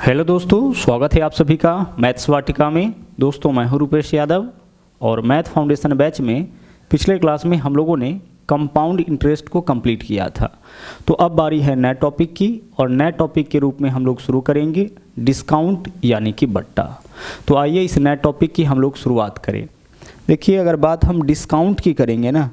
Hello दोस्तों, स्वागत है आप सभी का मैथ्स वाटिका में। दोस्तों मैं हूं रूपेश यादव और मैथ फाउंडेशन बैच में पिछले क्लास में हम लोगों ने कंपाउंड इंटरेस्ट को कंप्लीट किया था। तो अब बारी है नए टॉपिक की और नए टॉपिक के रूप में हम लोग शुरू करेंगे डिस्काउंट यानी कि बट्टा। तो आइए इस नए टॉपिक की हम लोग शुरुआत करें। देखिए, अगर बात हम डिस्काउंट की करेंगे ना,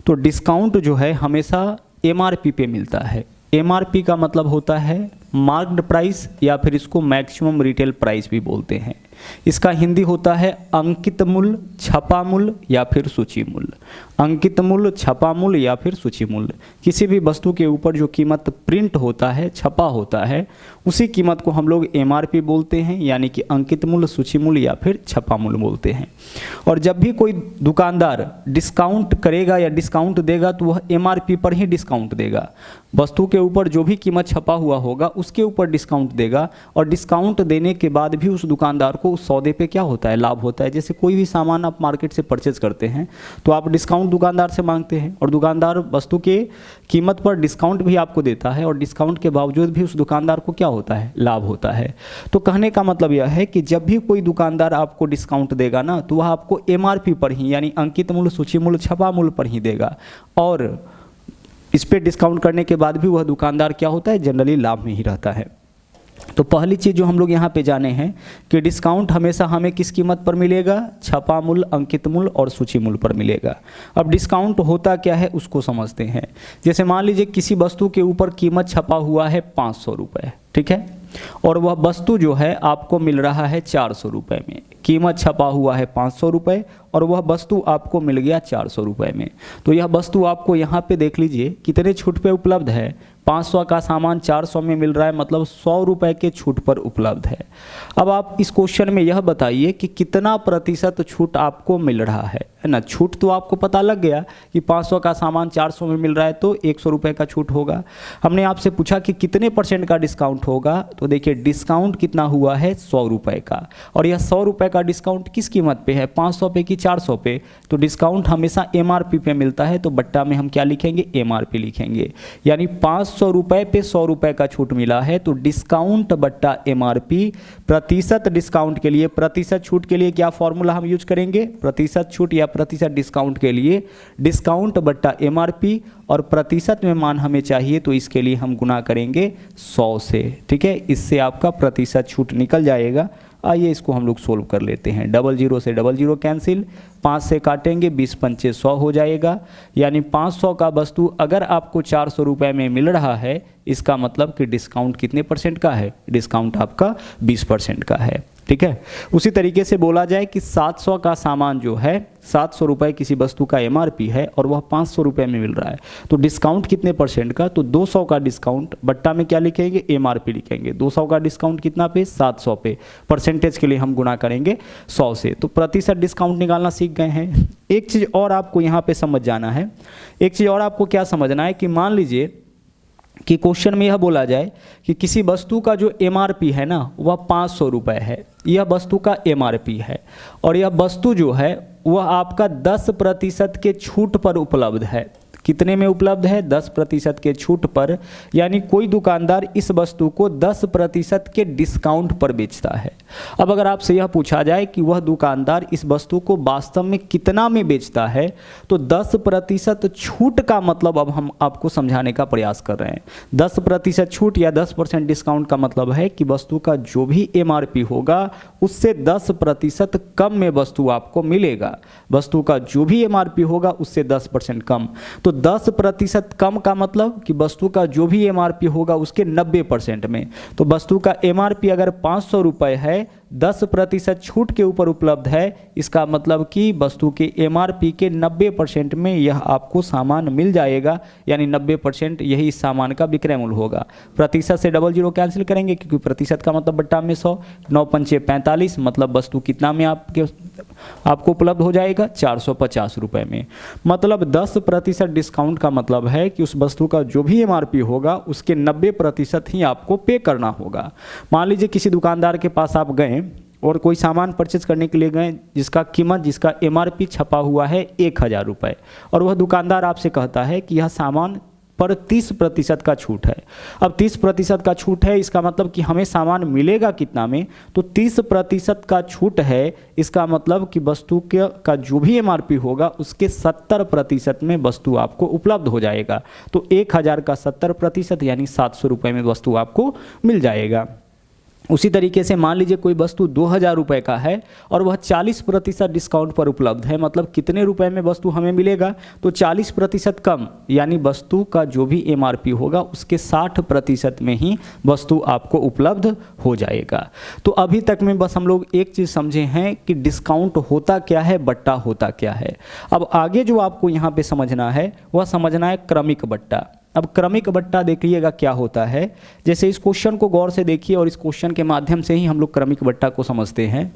तो डिस्काउंट जो है हमेशा एमआरपी पे मिलता है। एमआरपी का मतलब होता है मार्क्ड प्राइस या फिर इसको मैक्सिमम रिटेल प्राइस भी बोलते हैं। इसका हिंदी होता है अंकित मूल्य, छपा मूल्य या फिर सूची मूल्य। अंकित मूल्य, छपा मूल्य या फिर सूची मूल्य। किसी भी वस्तु के ऊपर जो कीमत प्रिंट होता है, छपा होता है, उसी कीमत को हम लोग एमआरपी बोलते हैं, यानी कि अंकित मूल्य, सूची मूल्य या फिर छपा मूल्य बोलते हैं। और जब भी कोई दुकानदार डिस्काउंट करेगा या डिस्काउंट देगा तो वह एमआरपी पर ही डिस्काउंट देगा। वस्तु के ऊपर जो भी कीमत छपा हुआ होगा उसके ऊपर डिस्काउंट देगा, और डिस्काउंट देने के बाद भी उस दुकानदार को उस सौदे पे क्या होता है, लाभ होता है। जैसे कोई भी सामान आप मार्केट से परचेज करते हैं तो आप डिस्काउंट दुकानदार से मांगते हैं और दुकानदार वस्तु के कीमत पर डिस्काउंट भी आपको देता है, और डिस्काउंट के बावजूद भी उस दुकानदार को क्या होता है, लाभ होता है। तो कहने का मतलब यह है कि जब भी कोई दुकानदार आपको डिस्काउंट देगा ना, तो वह आपको एमआरपी पर ही, यानी अंकित मूल्य, सूची मूल्य, छपा मूल्य पर ही देगा। और इस पे डिस्काउंट करने के बाद भी वह दुकानदार क्या होता है, जनरली लाभ में ही रहता है। तो पहली चीज़ जो हम लोग यहाँ पे जाने हैं कि डिस्काउंट हमेशा हमें किस कीमत पर मिलेगा, छपा मूल्य, अंकित मूल्य और सूची मूल्य पर मिलेगा। अब डिस्काउंट होता क्या है उसको समझते हैं। जैसे मान लीजिए किसी वस्तु के ऊपर कीमत छपा हुआ है 500 रुपये, ठीक है, और वह वस्तु जो है आपको मिल रहा है 400 रुपये में। कीमत छपा हुआ है 500 रुपये और वह वस्तु आपको मिल गया 400 रुपये में। तो यह वस्तु आपको यहाँ पे देख लीजिए कितने छूट पे उपलब्ध है। 500 का सामान 400 में मिल रहा है, मतलब 100 रुपये के छूट पर उपलब्ध है। अब आप इस क्वेश्चन में यह बताइए कि कितना प्रतिशत छूट आपको मिल रहा है ना। छूट तो आपको पता लग गया कि 500 का सामान 400 में मिल रहा है तो 100 रुपये का छूट होगा। हमने आपसे पूछा कि कितने % का डिस्काउंट होगा, तो देखिए डिस्काउंट कितना हुआ है, 100 रुपये का। और यह 100 रुपये का डिस्काउंट किस कीमत पे है, 500 पे कि 400 पे। तो डिस्काउंट हमेशा एमआरपी पे मिलता है, तो बट्टा में हम क्या लिखेंगे, एमआरपी लिखेंगे। यानी 500 रुपये पे 100 रुपये का छूट मिला है, तो डिस्काउंट बट्टा एमआरपी। प्रतिशत डिस्काउंट के लिए, प्रतिशत छूट के लिए क्या फॉर्मूला हम यूज करेंगे, प्रतिशत छूट या प्रतिशत डिस्काउंट के लिए डिस्काउंट बट्टा एमआरपी, और प्रतिशत में मान हमें चाहिए तो इसके लिए हम गुना करेंगे 100 से, ठीक है। इससे आपका प्रतिशत छूट निकल जाएगा। आइए इसको हम लोग सोल्व कर लेते हैं। 00 से 00 कैंसिल, 5 से काटेंगे, 20 पंचे 100 हो जाएगा। यानी 500 का वस्तु अगर आपको 400 रुपये में मिल रहा है, इसका मतलब कि डिस्काउंट कितने % का है, डिस्काउंट आपका 20% का है, ठीक है। उसी तरीके से बोला जाए कि 700 का सामान जो है, 700 रुपये किसी वस्तु का एमआरपी है और वह 500 रुपये में मिल रहा है, तो डिस्काउंट कितने % का, तो 200 का डिस्काउंट बट्टा में क्या लिखेंगे, एमआरपी लिखेंगे। 200 का डिस्काउंट कितना पे, 700 पे। परसेंटेज के लिए हम गुना करेंगे 100 से। तो प्रतिशत डिस्काउंट निकालना सीख गए हैं। एक चीज़ और आपको यहाँ पे समझ जाना है। एक चीज़ और आपको क्या समझना है कि मान लीजिए कि क्वेश्चन में यह बोला जाए कि किसी वस्तु का जो एमआरपी है ना, वह 500 रुपये है। यह वस्तु का एमआरपी है और यह वस्तु जो है वह आपका 10% के छूट पर उपलब्ध है। कितने में उपलब्ध है, 10% के छूट पर। यानी कोई दुकानदार इस वस्तु को 10% के डिस्काउंट पर बेचता है। अब अगर आपसे यह पूछा जाए कि वह दुकानदार इस वस्तु को वास्तव में कितना में बेचता है, तो 10% छूट का मतलब अब हम आपको समझाने का प्रयास कर रहे हैं। 10% छूट या 10% डिस्काउंट का मतलब है कि वस्तु का जो भी एमआरपी होगा उससे 10% कम में वस्तु आपको मिलेगा। वस्तु का जो भी एमआरपी होगा उससे 10% कम। तो 10% कम का मतलब कि वस्तु का जो भी एमआरपी होगा उसके 90% में। तो वस्तु का एमआरपी अगर 500 रुपये है, 10% छूट के ऊपर उपलब्ध है, इसका मतलब कि वस्तु के एमआरपी के 90% में यह आपको सामान मिल जाएगा। यानी 90% यही इस सामान का विक्रय मूल्य होगा। प्रतिशत से 00 कैंसिल करेंगे क्योंकि प्रतिशत का मतलब बट्टा में 100। 9 पंचे 45, मतलब वस्तु कितना में आपको उपलब्ध हो जाएगा, 450 रुपये में। मतलब 10% डिस्काउंट का मतलब है कि उस वस्तु का जो भी एमआरपी होगा उसके 90% ही आपको पे करना होगा। मान लीजिए किसी दुकानदार के पास आप गए और कोई सामान परचेज करने के लिए गए जिसका कीमत, जिसका एमआरपी छपा हुआ है 1000 रुपये, और वह दुकानदार आपसे कहता है कि यह सामान पर 30% का छूट है। अब 30% का छूट है, इसका मतलब कि हमें सामान मिलेगा कितना में, तो 30% का छूट है, इसका मतलब कि वस्तु का जो भी MRP होगा उसके 70% में वस्तु आपको उपलब्ध हो जाएगा। तो 1000 का 70% यानी 700 रुपये में वस्तु आपको मिल जाएगा। उसी तरीके से मान लीजिए कोई वस्तु 2000 रुपये का है और वह 40% डिस्काउंट पर उपलब्ध है, मतलब कितने रुपए में वस्तु हमें मिलेगा, तो 40% कम, यानी वस्तु का जो भी MRP होगा उसके 60% में ही वस्तु आपको उपलब्ध हो जाएगा। तो अभी तक में बस हम लोग एक चीज़ समझे हैं कि डिस्काउंट होता क्या है, बट्टा होता क्या है। अब आगे जो आपको यहाँ पे समझना है वह समझना है क्रमिक बट्टा। अब क्रमिक बट्टा देखिएगा क्या होता है, जैसे इस क्वेश्चन को गौर से देखिए और इस क्वेश्चन के माध्यम से ही हम लोग क्रमिक बट्टा को समझते हैं।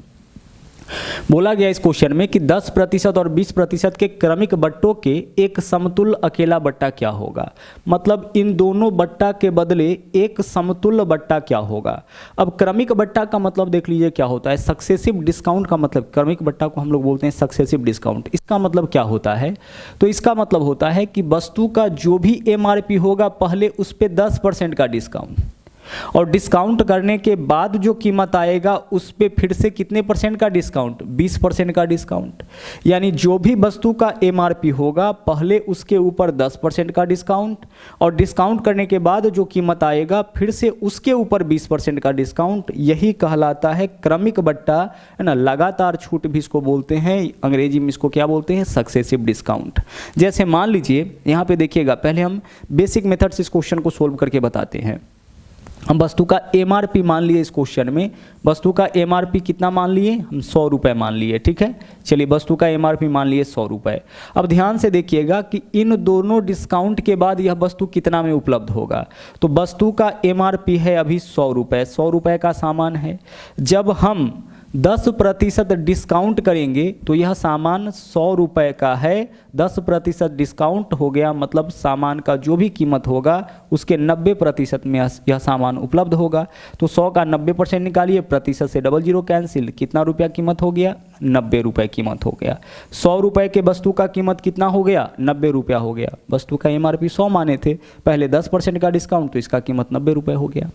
बोला गया इस क्वेश्चन में कि 10% और 20% के क्रमिक बट्टों के एक समतुल्य अकेला बट्टा क्या होगा, मतलब इन दोनों बट्टा के बदले एक समतुल्य बट्टा क्या होगा। अब क्रमिक बट्टा का मतलब देख लीजिए क्या होता है, सक्सेसिव डिस्काउंट का मतलब, क्रमिक बट्टा को हम लोग बोलते हैं सक्सेसिव डिस्काउंट। इसका मतलब क्या होता है, तो इसका मतलब होता है कि वस्तु का जो भी MRP होगा पहले उस पर 10% का डिस्काउंट, और डिस्काउंट करने के बाद जो कीमत आएगा उस पे फिर से कितने % का डिस्काउंट, 20% का डिस्काउंट। यानी जो भी वस्तु का MRP होगा पहले उसके ऊपर 10% का डिस्काउंट, और डिस्काउंट करने के बाद जो कीमत आएगा फिर से उसके ऊपर 20% का डिस्काउंट। यही कहलाता है क्रमिक बट्टा, है ना। लगातार छूट भी इसको बोलते हैं, अंग्रेजी में इसको क्या बोलते हैं, सक्सेसिव डिस्काउंट। जैसे मान लीजिए यहाँ पे देखिएगा, पहले हम बेसिक मेथड से इस क्वेश्चन को सोल्व करके बताते हैं। हम वस्तु का MRP मान लिए, इस क्वेश्चन में वस्तु का MRP कितना मान लिए, हम 100 रुपये मान लिए, ठीक है। चलिए वस्तु का MRP मान लिए 100 रुपये। अब ध्यान से देखिएगा कि इन दोनों डिस्काउंट के बाद यह वस्तु कितना में उपलब्ध होगा, तो वस्तु का MRP है अभी 100 रुपये, 100 रुपये का सामान है। जब हम 10% डिस्काउंट करेंगे तो यह सामान 100 रुपये का है, 10% डिस्काउंट हो गया, मतलब सामान का जो भी कीमत होगा उसके 90% में यह सामान उपलब्ध होगा। तो 100 का 90% निकालिए, प्रतिशत से 00 कैंसिल, कितना रुपया कीमत हो गया, 90 रुपये कीमत हो गया। 100 रुपये के वस्तु का कीमत कितना हो गया, 90 रुपया हो गया। वस्तु का MRP 100 माने थे, पहले 10% का डिस्काउंट, तो इसका कीमत 90 रुपये हो गया।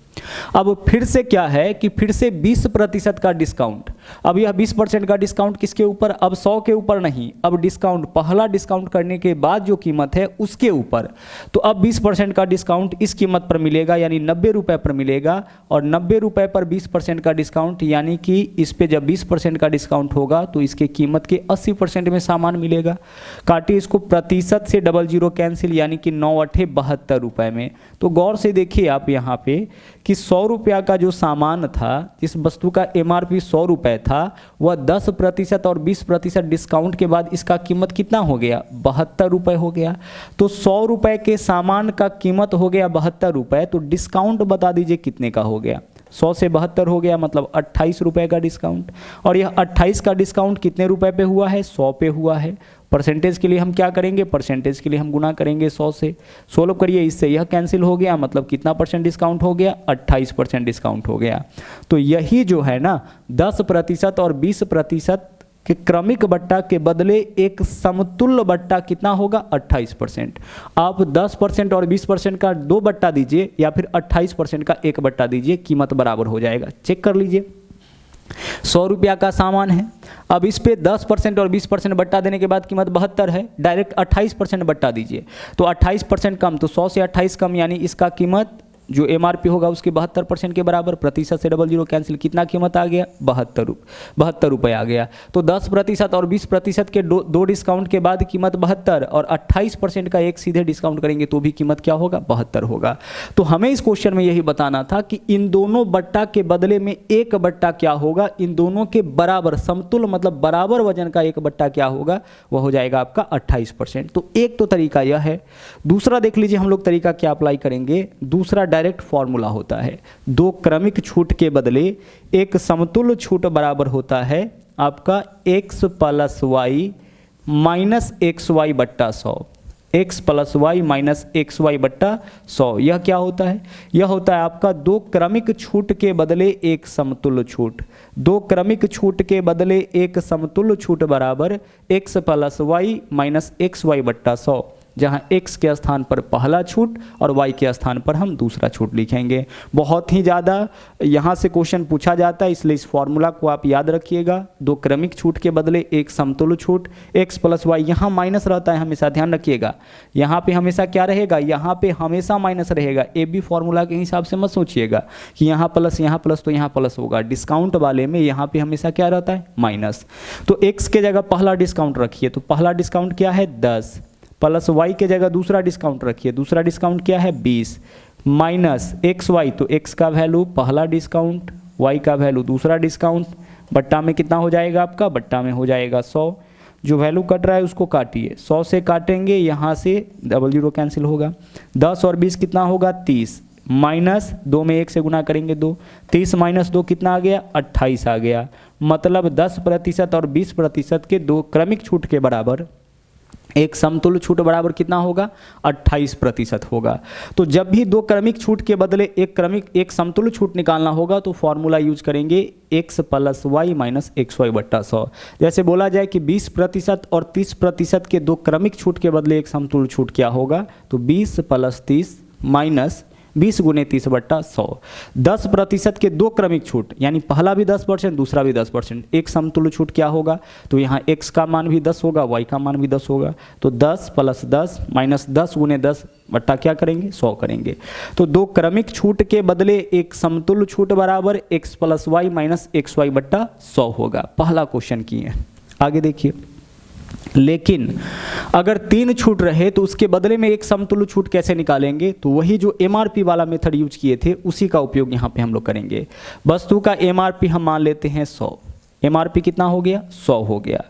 अब फिर से क्या है कि फिर से 20% का डिस्काउंट। अब यह 20% का डिस्काउंट किसके ऊपर, अब 100 के ऊपर नहीं, अब डिस्काउंट, पहला डिस्काउंट करने के बाद जो कीमत है उसके ऊपर। तो अब 20% का डिस्काउंट इस कीमत पर मिलेगा, यानी 90 रुपये पर मिलेगा, और 90 रुपये पर 20% का डिस्काउंट, यानी कि इस पे जब 20% का डिस्काउंट होगा तो इसके कीमत के 80% में सामान मिलेगा। काटिए इसको, प्रतिशत से 00 कैंसिल, यानी कि 9 8 72 रुपये में। तो गौर से देखिए आप यहाँ पे कि 100 रुपया का जो सामान था, जिस वस्तु का MRP 100 रुपये था, वह 10% और 20% डिस्काउंट के बाद इसका कीमत कितना हो गया, 72 रुपये हो गया। तो 100 रुपये के सामान का कीमत हो गया 72 रुपये, तो डिस्काउंट बता दीजिए कितने का हो गया, 100 से 72 हो गया, मतलब 28 रुपये का डिस्काउंट। और यह 28 का डिस्काउंट कितने रुपए पे हुआ है, 100 पे हुआ है। परसेंटेज के लिए हम क्या करेंगे, परसेंटेज के लिए हम गुना करेंगे 100 से। सोल्व करिए, इससे यह कैंसिल हो गया, मतलब कितना % डिस्काउंट हो गया, 28% डिस्काउंट हो गया। तो यही जो है ना 10% और 20% के क्रमिक बट्टा के बदले एक समतुल्य बट्टा कितना होगा, 28%। आप 10% और 20% का 2 बट्टा दीजिए, या फिर 28% का 1 बट्टा दीजिए, कीमत बराबर हो जाएगा। चेक कर लीजिए, 100 रुपया का सामान है, अब इस पे 10% और 20% बट्टा देने के बाद कीमत 72 है, डायरेक्ट 28% बट्टा दीजिए, तो 28% कम, तो 100 से 28 कम, यानी इसका कीमत जो MRP होगा उसके 72% के बराबर, प्रतिशत से 00 कैंसिल, कितना कीमत आ गया, 72 रुपये आ गया। तो 10% और 20% के दो डिस्काउंट के बाद कीमत 72, और 28% का एक सीधे डिस्काउंट करेंगे तो भी कीमत क्या होगा, 72 होगा। तो हमें इस क्वेश्चन में यही बताना था कि इन दोनों बट्टा के बदले में एक बट्टा क्या होगा, इन दोनों के बराबर समतुल्य, मतलब बराबर वजन का एक बट्टा क्या होगा, वह हो जाएगा आपका 28%। तो एक तो तरीका यह है। दूसरा देख लीजिए हम लोग तरीका क्या अप्लाई करेंगे। दूसरा डायरेक्ट फॉर्मूला होता है, 2 क्रमिक छूट के बदले एक समतुल्य छूट बराबर होता है आपका x + y माइनस xy बट्टा 100, x + y माइनस xy बट्टा 100। यह क्या होता है, यह होता है आपका 2 क्रमिक छूट के बदले एक समतुल्य छूट। 2 क्रमिक छूट के बदले एक समतुल्य छूट बराबर x + y माइनस xy बट्टा 100। जहाँ x के स्थान पर पहला छूट और y के स्थान पर हम दूसरा छूट लिखेंगे। बहुत ही ज़्यादा यहाँ से क्वेश्चन पूछा जाता है, इसलिए इस फॉर्मूला को आप याद रखिएगा। दो क्रमिक छूट के बदले एक समतुल्य छूट, x प्लस वाई, यहाँ माइनस रहता है, हमेशा ध्यान रखिएगा। यहाँ पे हमेशा क्या रहेगा, यहाँ पे हमेशा माइनस रहेगा। ए बी फॉर्मूला के हिसाब से मत सोचिएगा कि यहाँ प्लस तो यहाँ प्लस होगा। डिस्काउंट वाले में यहाँ पे हमेशा क्या रहता है, माइनस। तो x के जगह पहला डिस्काउंट रखिए, तो पहला डिस्काउंट क्या है 10, प्लस y के जगह दूसरा डिस्काउंट रखिए, दूसरा डिस्काउंट क्या है 20, माइनस एक्स वाई, तो x का वैल्यू पहला डिस्काउंट, y का वैल्यू दूसरा डिस्काउंट, बट्टा में कितना हो जाएगा आपका, बट्टा में हो जाएगा 100। जो वैल्यू कट रहा है उसको काटिए, 100 से काटेंगे, यहाँ से डबल जीरो कैंसिल होगा, 10 और 20 कितना होगा 30, माइनस 2 में 1 से गुना करेंगे 2, 30 माइनस 2 कितना आ गया 28 आ गया। मतलब 10% और 20% के दो क्रमिक छूट के बराबर एक समतुल्य छूट बराबर कितना होगा 28% होगा। तो जब भी दो क्रमिक छूट के बदले एक समतुल्य छूट निकालना होगा तो फॉर्मूला यूज करेंगे x plus Y minus X Y बट्टा 100। जैसे बोला जाए कि 20% और 30% के दो क्रमिक छूट के बदले एक समतुल्य छूट क्या होगा, तो 20 प्लस 30 माइनस 20 गुने 30 बट्टा 100। 10% के दो क्रमिक छूट, यानी पहला भी 10%, दूसरा भी 10%, एक समतुल्य छूट क्या होगा, तो यहाँ x का मान भी 10 होगा, y का मान भी 10 होगा। तो 10 प्लस 10 माइनस 10 गुने 10 बट्टा क्या करेंगे 100 करेंगे। तो दो क्रमिक छूट के बदले एक समतुल्य छूट बराबर x plus Y minus X Y बट्टा 100 होगा। पहला क्वेश्चन किए, आगे देखिए। लेकिन अगर 3 छूट रहे तो उसके बदले में एक समतुल्य छूट कैसे निकालेंगे, तो वही जो एमआरपी वाला मेथड यूज किए थे उसी का उपयोग यहाँ पे हम लोग करेंगे। वस्तु का एमआरपी हम मान लेते हैं 100, एमआरपी कितना हो गया 100 हो गया।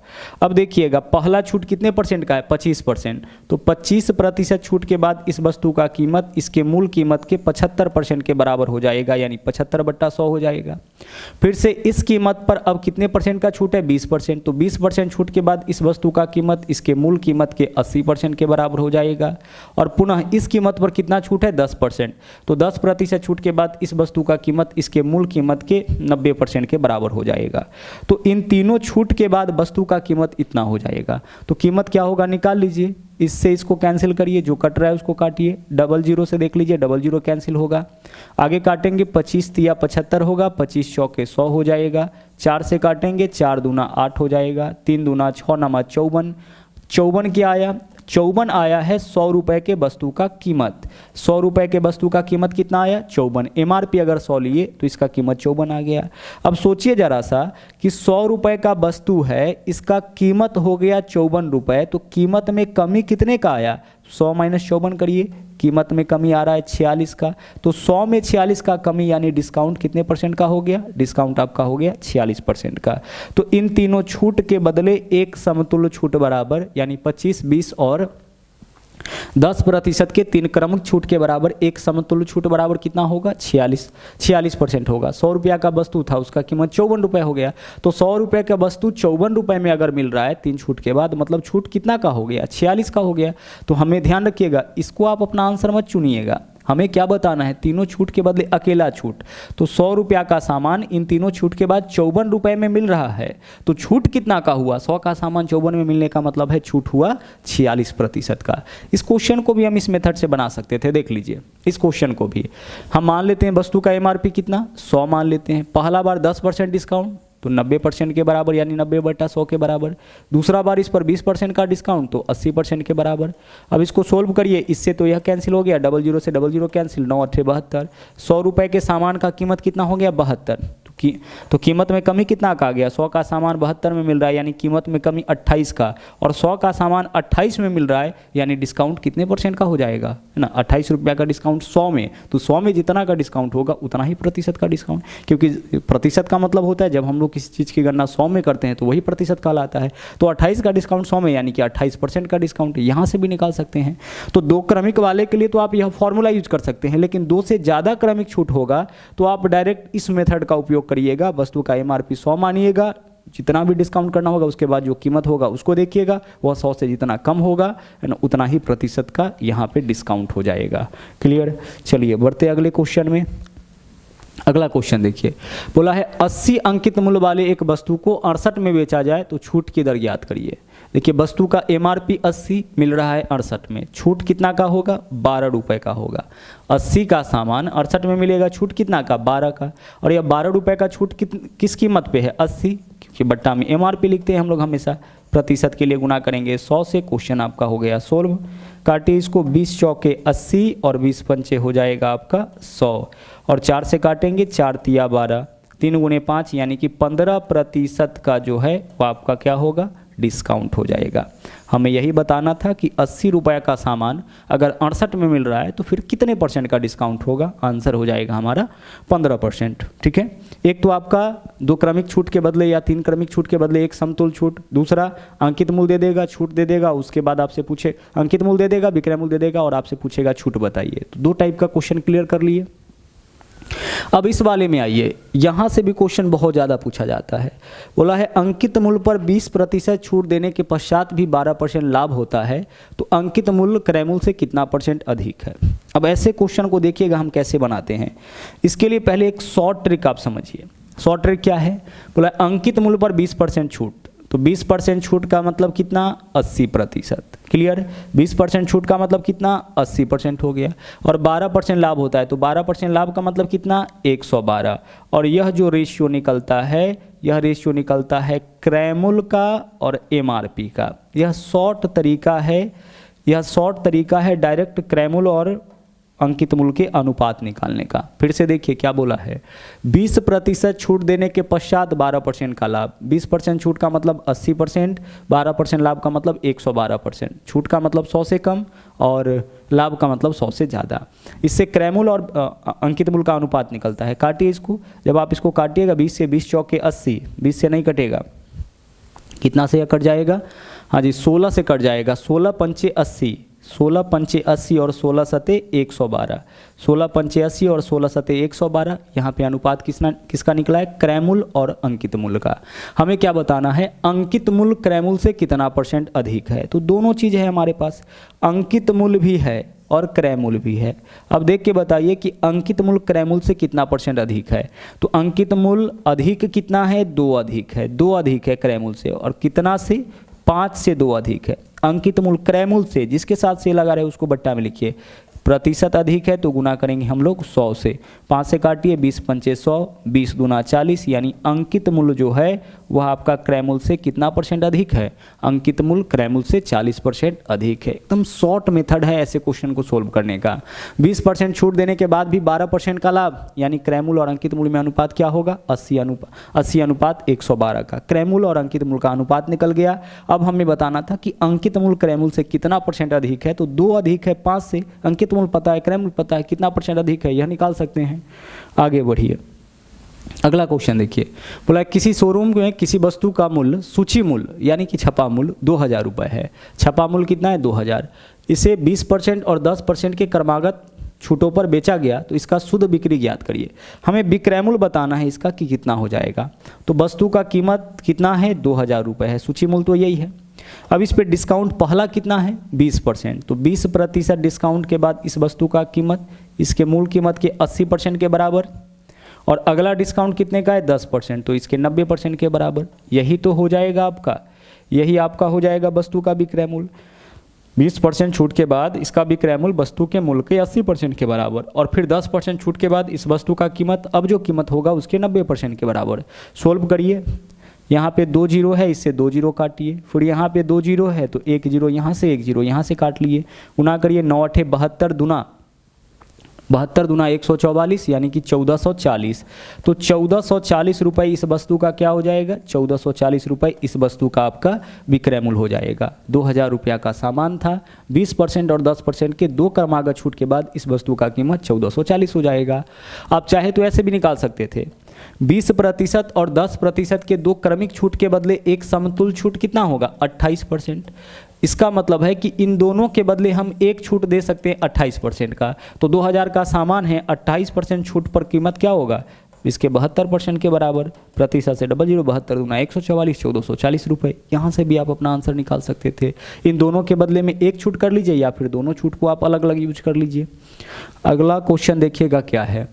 अब देखिएगा पहला छूट कितने परसेंट का है 25%, तो 25% छूट के बाद इस वस्तु का कीमत इसके मूल कीमत के 75% के बराबर हो जाएगा, यानी 75 बट्टा 100 हो जाएगा। फिर से इस कीमत पर अब कितने परसेंट का छूट है 20%, तो 20% छूट के बाद इस वस्तु का कीमत इसके मूल कीमत के 80% के बराबर हो जाएगा। और पुनः इस कीमत पर कितना छूट है 10%, तो 10% छूट के बाद इस वस्तु का कीमत इसके मूल कीमत के 90% के बराबर हो जाएगा। तो इन तीनों छूट के बाद वस्तु का कीमत इतना हो जाएगा। तो कीमत क्या होगा निकाल लीजिए, इससे इसको कैंसिल करिए, जो कट रहा है उसको काटिए, डबल जीरो से देख लीजिए, डबल जीरो कैंसिल होगा। आगे काटेंगे 25 तिया 75 होगा, 25 चौके 100 हो जाएगा। 4 से काटेंगे 4 दूना 8 हो जाएगा, 3 दूना 6 नमा 54, 54 क्या आया 54 आया है 100 रुपए के वस्तु का कीमत। 100 रुपए के वस्तु का कीमत कितना आया 54, एमआरपी अगर 100 लिए तो इसका कीमत 54 आ गया। अब सोचिए जरा सा कि 100 रुपए का वस्तु है, इसका कीमत हो गया 54 रुपए, तो कीमत में कमी कितने का आया 100 माइनस 54 करिए, कीमत में कमी आ रहा है 46 का। तो 100 में 46 का कमी यानी डिस्काउंट कितने परसेंट का हो गया, डिस्काउंट आपका हो गया 46% का। तो इन तीनों छूट के बदले एक समतुल्य छूट बराबर यानी 25, 20 और 10% के 3 क्रमिक छूट के बराबर एक समतुल्य छूट बराबर कितना होगा 46% होगा। 100 रुपया का वस्तु था, उसका कीमत 54 रुपये हो गया। तो 100 रुपये का वस्तु 54 रुपये में अगर मिल रहा है 3 छूट के बाद, मतलब छूट कितना का हो गया 46 का हो गया। तो हमें ध्यान रखिएगा, इसको आप अपना आंसर मत चुनिएगा, हमें क्या बताना है तीनों छूट के बदले अकेला छूट। तो 100 रुपया का सामान इन तीनों छूट के बाद 54 रुपये में मिल रहा है, तो छूट कितना का हुआ 100 का सामान 54 में मिलने का मतलब है छूट हुआ 46% का। इस क्वेश्चन को भी हम इस मेथड से बना सकते थे, देख लीजिए इस क्वेश्चन को भी हम मान लेते हैं वस्तु का एमआरपी कितना 100 मान लेते हैं, पहला बार 10% डिस्काउंट तो 90% के बराबर यानी 90 बटा 100 के बराबर, दूसरा बार इस पर 20% का डिस्काउंट तो 80% के बराबर। अब इसको सोल्व करिए, इससे तो यह कैंसिल हो गया, डबल जीरो से डबल जीरो कैंसिल, 9 8 72। 100 रुपये के सामान का कीमत कितना हो गया 72, तो कीमत में कमी कितना का आ गया 100 का सामान 72 में मिल रहा है यानी कीमत में कमी 28 का, और 100 का सामान 28 में मिल रहा है यानी डिस्काउंट कितने परसेंट का हो जाएगा, है ना 28 रुपया का डिस्काउंट 100 में, तो 100 में जितना का डिस्काउंट होगा उतना ही प्रतिशत का डिस्काउंट, क्योंकि प्रतिशत का मतलब होता है जब हम लोग किसी चीज़ की गणना 100 में करते हैं तो वही प्रतिशत कहलाता है। तो 28 का डिस्काउंट 100 में यानी कि 28% का डिस्काउंट यहाँ से भी निकाल सकते हैं। तो 2 क्रमिक वाले के लिए तो आप यह फॉर्मूला यूज कर सकते हैं, लेकिन 2 से ज़्यादा क्रमिक छूट होगा तो आप डायरेक्ट इस मेथड का उपयोग करिएगा। वस्तु का एमआरपी 100 मानिएगा, जितना भी डिस्काउंट करना होगा उसके बाद जो कीमत होगा उसको देखिएगा, वह 100 से जितना कम होगा है ना उतना ही प्रतिशत का यहाँ पे डिस्काउंट हो जाएगा। क्लियर, चलिए बढ़ते अगले क्वेश्चन में। अगला क्वेश्चन देखिए, बोला है 80 अंकित मूल्य वाले एक वस्तु को 68 में बेचा जाए तो छूट की दर ज्ञात करिए। देखिए वस्तु का MRP 80 मिल रहा है 68 में, छूट कितना का होगा 12 रुपये का होगा। 80 का सामान 68 में मिलेगा, छूट कितना का 12 का, और यह 12 रुपये का छूट किस कीमत पे है 80, क्योंकि बट्टा में MRP लिखते हैं हम लोग हमेशा, प्रतिशत के लिए गुना करेंगे 100 से, क्वेश्चन आपका हो गया सोल्व। काटिए इसको, 20 चौके 80 और 20 पंचे हो जाएगा आपका 100, और 4 से काटेंगे, 4 तिया 12, 3 गुने 5 यानी कि 15% का जो है वो आपका क्या होगा डिस्काउंट हो जाएगा। हमें यही बताना था कि 80 रुपये का सामान अगर 68 में मिल रहा है तो फिर कितने % का डिस्काउंट होगा, आंसर हो जाएगा हमारा 15%। ठीक है, एक तो आपका 2 क्रमिक छूट के बदले या 3 क्रमिक छूट के बदले 1 समतुल छूट, दूसरा अंकित मूल्य दे देगा, छूट दे देगा, उसके बाद आपसे पूछे अंकित मूल्य दे देगा, विक्रय मूल्य दे देगा और आपसे पूछेगा छूट बताइए। तो 2 टाइप का क्वेश्चन क्लियर कर लिए। अब इस वाले में आइए, यहाँ से भी क्वेश्चन बहुत ज़्यादा पूछा जाता है। बोला है अंकित मूल्य पर 20% छूट देने के पश्चात भी 12% लाभ होता है, तो अंकित मूल्य क्रय मूल्य से कितना % अधिक है। अब ऐसे क्वेश्चन को देखिएगा हम कैसे बनाते हैं। इसके लिए पहले एक शॉर्ट ट्रिक आप समझिए। शॉर्ट ट्रिक क्या है, बोला अंकित मूल्य पर 20% छूट, तो 20% छूट का मतलब कितना 80%। क्लियर, 20% छूट का मतलब कितना 80% हो गया, और 12% लाभ होता है तो 12% लाभ का मतलब कितना 112, और यह जो रेशियो निकलता है, यह रेशियो निकलता है क्रय मूल्य का और MRP का। यह शॉर्ट तरीका है, यह शॉर्ट तरीका है डायरेक्ट क्रय मूल्य और अंकित मूल्य के अनुपात निकालने का। फिर से देखिए क्या बोला है, 20% छूट देने के पश्चात 12% का लाभ। 20% छूट का मतलब 80%, 12% लाभ का मतलब 112%। छूट का मतलब 100 से कम और लाभ का मतलब 100 से ज़्यादा। इससे क्रय मूल्य और अंकित मूल्य का अनुपात निकलता है। काटिए इसको, जब आप इसको काटिएगा 20 से 20 चौके 80, 20 से नहीं कटेगा, कितना से कट जाएगा, हाँ जी 16 से कट जाएगा, 16 पंचे 80, 16 पंचे 80 और 16 सते 112, 16 पंचे 80 और 16 सते 112। यहाँ पे अनुपात किसका निकला है, क्रय मूल्य और अंकित मूल्य का। हमें क्या बताना है, अंकित मूल्य क्रय मूल्य से कितना % अधिक है। तो दोनों चीज़ है हमारे पास, अंकित मूल्य भी है और क्रय मूल्य भी है। अब देख के बताइए कि अंकित मूल्य क्रय मूल्य से कितना % अधिक है। तो अंकित मूल्य अधिक कितना है, 2 अधिक है, 2 अधिक है क्रय मूल्य से, और कितना से 5 से 2 अधिक है। अंकित मूल्य क्रय मूल्य से, जिसके साथ से लगा रहे उसको बट्टा में लिखिए, प्रतिशत अधिक है तो गुना करेंगे हम लोग 100 से, 5 से काटिए, 20 पंचे 100, 20 दूना 40, यानी अंकित मूल्य जो है वह आपका क्रय मूल्य से कितना % अधिक है, अंकित मूल्य क्रय मूल्य से 40% अधिक है। एकदम शॉर्ट मेथड है ऐसे क्वेश्चन को सोल्व करने का। 20% छूट देने के बाद भी 12% का लाभ, यानी क्रय मूल्य और अंकित मूल्य में अनुपात क्या होगा 80 अनुपात 112 का। क्रय मूल्य और अंकित मूल्य का अनुपात निकल गया। अब हमें बताना था कि अंकित मूल्य क्रय मूल्य से कितना % अधिक है, तो 2 अधिक है 5 से, अंकित मूल्य पता है, क्रय मूल्य पता है, कितना % अधिक है यह निकाल सकते हैं। आगे बढ़िए, अगला क्वेश्चन देखिए। बोला किसी शोरूम में किसी वस्तु का मूल्य सूची मूल्य यानी कि छपा मूल्य 2000 रुपये है। छपा मूल्य कितना है 2000, इसे 20% और 10% के क्रमागत छूटों पर बेचा गया तो इसका शुद्ध बिक्री ज्ञात करिए। हमें विक्रय मूल्य बताना है इसका कि कितना हो जाएगा। तो वस्तु का कीमत कितना है 2000 रुपये है, सूची मूल्य तो यही है। अब इस पे डिस्काउंट पहला कितना है 20%, तो 20% डिस्काउंट के बाद इस वस्तु का कीमत इसके मूल कीमत के 80% के बराबर, और अगला डिस्काउंट कितने का है 10%, तो इसके 90% के बराबर। यही तो हो जाएगा आपका, यही आपका हो जाएगा वस्तु का विक्रय मूल्य। 20% छूट के बाद इसका विक्रय मूल्य वस्तु के मूल्य के 80% के बराबर, और फिर 10% छूट के बाद इस वस्तु का कीमत अब जो कीमत होगा उसके 90% के बराबर। सोल्व करिए, यहाँ पे 2 जीरो है, इससे 2 जीरो काटिए, फिर यहाँ पे 2 जीरो है तो 1 जीरो यहाँ से, 1 जीरो यहाँ से काट लिए, गुना करिए, 9 8 72 दूना 144 यानी कि 1440। तो 1440 रुपये इस वस्तु का क्या हो जाएगा, 1440 रुपये इस वस्तु का आपका विक्रय मूल्य हो जाएगा। 2000 रुपया का सामान था, 20% और 10% के 2 क्रमागत छूट के बाद इस वस्तु का कीमत 1440 हो जाएगा। आप चाहे तो ऐसे भी निकाल सकते थे, 20% और 10% के 2 क्रमिक छूट के बदले एक समतुल छूट कितना होगा 28%। इसका मतलब है कि इन दोनों के बदले हम एक छूट दे सकते हैं 28% का। तो 2000 का सामान है, 28% छूट पर कीमत क्या होगा इसके 72% के बराबर। प्रतिशत से 00 72 दूना 144 1440 रुपये। यहाँ से भी आप अपना आंसर निकाल सकते थे। इन दोनों के बदले में एक छूट कर लीजिए या फिर दोनों छूट को आप अलग अलग यूज कर लीजिए। अगला क्वेश्चन देखिएगा क्या है।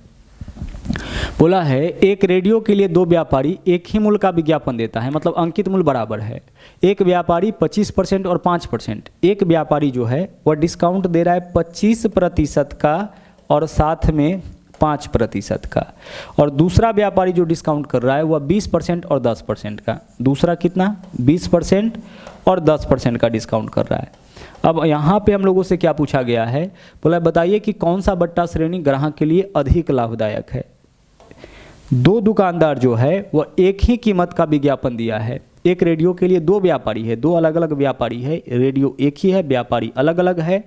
बोला है एक रेडियो के लिए दो व्यापारी एक ही मूल्य का विज्ञापन देता है, मतलब अंकित मूल्य बराबर है। एक व्यापारी 25% और 5%, एक व्यापारी जो है वह डिस्काउंट दे रहा है 25% का और साथ में 5% का, और दूसरा व्यापारी जो डिस्काउंट कर रहा है वह 20% और 10% का। दूसरा कितना? 20% और 10% का डिस्काउंट कर रहा है। अब यहाँ पे हम लोगों से क्या पूछा गया है? बोला बताइए कि कौन सा बट्टा श्रेणी ग्राहक के लिए अधिक लाभदायक है। दो दुकानदार जो है वह एक ही कीमत का विज्ञापन दिया है। एक रेडियो के लिए दो व्यापारी है, दो अलग अलग व्यापारी है, रेडियो एक ही है, व्यापारी अलग अलग है,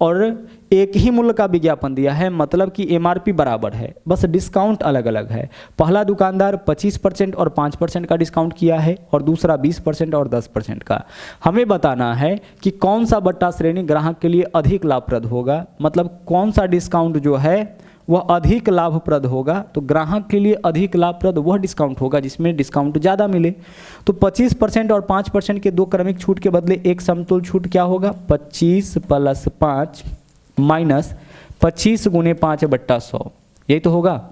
और एक ही मूल्य का विज्ञापन दिया है, मतलब कि एमआरपी बराबर है, बस डिस्काउंट अलग अलग है। पहला दुकानदार 25% और 5% का डिस्काउंट किया है और दूसरा 20% और 10% का। हमें बताना है कि कौन सा बट्टा श्रेणी ग्राहक के लिए अधिक लाभप्रद होगा, मतलब कौन सा डिस्काउंट जो है वह अधिक लाभप्रद होगा। तो ग्राहक के लिए अधिक लाभप्रद वह डिस्काउंट होगा जिसमें डिस्काउंट ज़्यादा मिले। तो 25% और 5% के दो क्रमिक छूट के बदले एक समतुल्य छूट क्या होगा? 25 + 5 माइनस 25 × 5/100, यही तो होगा।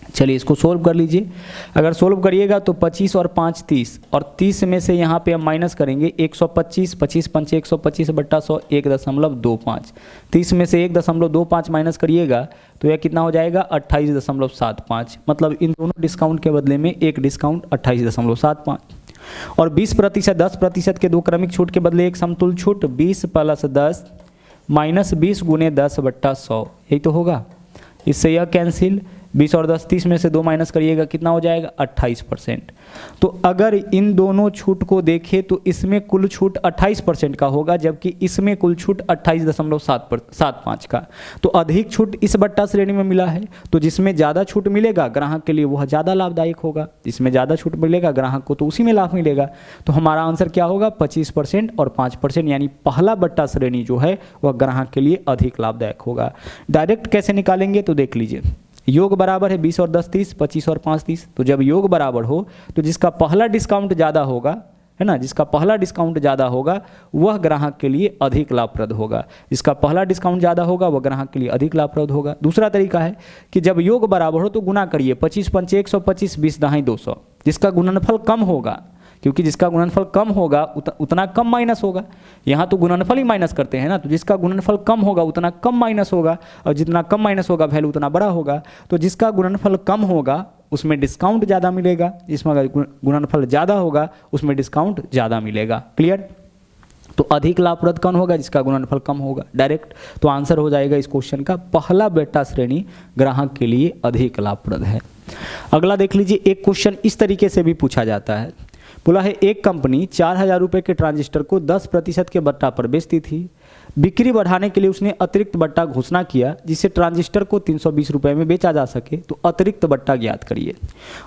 चलिए इसको सोल्व कर लीजिए। अगर सोल्व करिएगा तो 25 और 5 30, और 30 में से यहाँ पे हम माइनस करेंगे 125, 25 × 5 125/100, 1.25। 30 में से 1.25 माइनस करिएगा तो यह कितना हो जाएगा? 28.75। मतलब इन दोनों डिस्काउंट के बदले में एक डिस्काउंट 28.75। और 20% 10% के दो क्रमिक छूट के बदले एक समतुल्य छूट 20 + 10 माइनस 20 × 10/100, यही तो होगा। इससे यह कैंसिल, 20 और 10 30 में से 2 माइनस करिएगा कितना हो जाएगा? 28%। तो अगर इन दोनों छूट को देखें तो इसमें कुल छूट 28% का होगा, जबकि इसमें कुल छूट 28.75 का। तो अधिक छूट इस बट्टा श्रेणी में मिला है, तो जिसमें ज़्यादा छूट मिलेगा ग्राहक के लिए वह ज़्यादा लाभदायक होगा, जिसमें ज़्यादा छूट मिलेगा ग्राहक को तो उसी में लाभ मिलेगा। तो हमारा आंसर क्या होगा? 25% और 5%, यानी पहला बट्टा श्रेणी जो है वह ग्राहक के लिए अधिक लाभदायक होगा। डायरेक्ट कैसे निकालेंगे तो देख लीजिए। योग बराबर है 20 और 10 30, 25 और 5 30। तो जब योग बराबर हो तो जिसका पहला डिस्काउंट ज़्यादा होगा, है ना, जिसका पहला डिस्काउंट ज़्यादा होगा वह ग्राहक के लिए अधिक लाभप्रद होगा। जिसका पहला डिस्काउंट ज़्यादा होगा वह ग्राहक के लिए अधिक लाभप्रद होगा। दूसरा तरीका है कि जब योग बराबर हो तो गुना करिए, 25 × 5 125, 20 × 200। जिसका गुणनफल कम होगा, क्योंकि जिसका गुणनफल कम होगा उतना कम माइनस होगा। यहाँ तो गुणनफल ही माइनस करते हैं ना, तो जिसका गुणनफल कम होगा उतना कम माइनस होगा, और जितना कम माइनस होगा वैल्यू उतना बड़ा होगा। तो जिसका गुणनफल कम होगा उसमें डिस्काउंट ज़्यादा मिलेगा, जिसमें गुणनफल ज़्यादा होगा उसमें डिस्काउंट ज़्यादा मिलेगा। क्लियर? तो अधिक लाभप्रद कौन होगा? जिसका गुणनफल कम होगा। डायरेक्ट तो आंसर हो जाएगा इस क्वेश्चन का पहला बट्टा श्रेणी ग्राहक के लिए अधिक लाभप्रद है। अगला देख लीजिए। एक क्वेश्चन इस तरीके से भी पूछा जाता है। बोला है एक कंपनी 4000 रुपये के ट्रांजिस्टर को 10% के बट्टा पर बेचती थी। बिक्री बढ़ाने के लिए उसने अतिरिक्त बट्टा घोषणा किया जिससे ट्रांजिस्टर को 320 रुपये में बेचा जा सके। तो अतिरिक्त बट्टा ज्ञात करिए।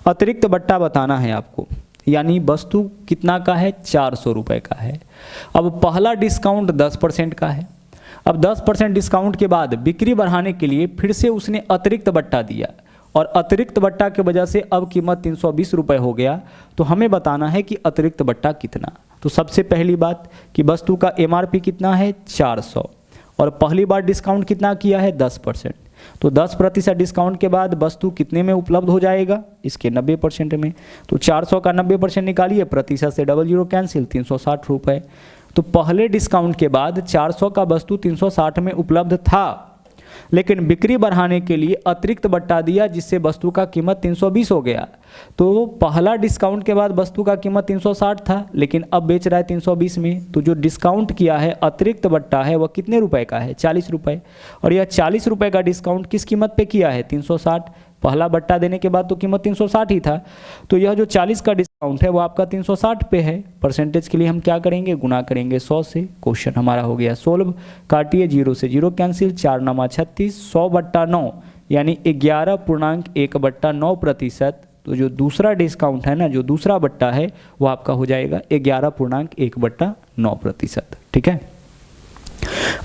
अतिरिक्त बट्टा बताना है आपको, यानी वस्तु कितना का है? 400 रुपये का है। अब पहला डिस्काउंट 10% का है। अब 10% डिस्काउंट के बाद बिक्री बढ़ाने के लिए फिर से उसने अतिरिक्त बट्टा दिया, और अतिरिक्त बट्टा की वजह से अब कीमत 320 रुपये हो गया। तो हमें बताना है कि अतिरिक्त बट्टा कितना। तो सबसे पहली बात कि वस्तु का एमआरपी कितना है? 400, और पहली बार डिस्काउंट कितना किया है? 10%। तो 10% डिस्काउंट के बाद वस्तु कितने में उपलब्ध हो जाएगा? इसके 90% में। तो 400 का 90% निकालिए, प्रतिशत से 00 कैंसिल, 360 रुपये। तो पहले डिस्काउंट के बाद 400 का वस्तु 360 में उपलब्ध था, लेकिन बिक्री बढ़ाने के लिए अतिरिक्त बट्टा दिया जिससे वस्तु का कीमत 320 हो गया। तो पहला डिस्काउंट के बाद वस्तु का कीमत 360 था, लेकिन अब बेच रहा है 320 में। तो जो डिस्काउंट किया है अतिरिक्त बट्टा है वह कितने रुपए का है? 40 रुपये। और यह 40 रुपये का डिस्काउंट किस कीमत पे किया है? 360। पहला बट्टा देने के बाद तो कीमत 360 ही था। तो यह जो 40 का डिस्काउंट है वो आपका 360 पे है। परसेंटेज के लिए हम क्या करेंगे? गुना करेंगे 100 से। क्वेश्चन हमारा हो गया सोल्व। काटिए, 0 से 0 कैंसिल, 4 × 9 = 36, 100/9 यानी 11.1/9%। तो जो दूसरा डिस्काउंट है ना, जो दूसरा बट्टा है वो आपका हो जाएगा 11.1/9%। ठीक है,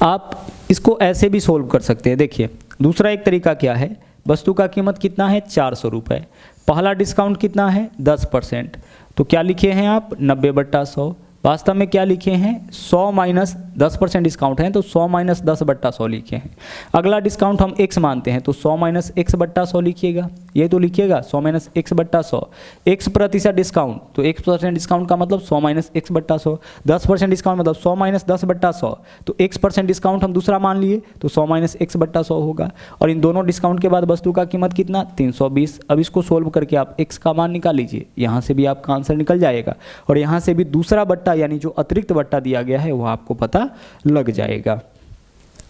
आप इसको ऐसे भी सोल्व कर सकते हैं। देखिए दूसरा एक तरीका क्या है, वस्तु का कीमत कितना है? 400 रुपये। पहला डिस्काउंट कितना है? 10%। तो क्या लिखे हैं आप? 90/100। वास्तव में क्या लिखे हैं, 100 माइनस 10% डिस्काउंट है तो 100 माइनस 10/100 लिखे हैं। अगला डिस्काउंट हम x मानते हैं तो 100 माइनस x/100 लिखिएगा, ये तो लिखिएगा 100 माइनस x/100। x% डिस्काउंट तो x% डिस्काउंट का मतलब 100 माइनस x/100, 10% डिस्काउंट मतलब 100 माइनस 10/100, तो x% डिस्काउंट हम दूसरा मान लिए तो 100 माइनस x/100 होगा। और इन दोनों डिस्काउंट के बाद वस्तु का कीमत कितना, 320। अब इसको सोल्व करके आप x का मान निकाल लीजिए, यहाँ से भी आपका आंसर निकल जाएगा और यहाँ से भी दूसरा बट्टा यानी जो अतिरिक्त बट्टा दिया गया है वह आपको पता लग जाएगा।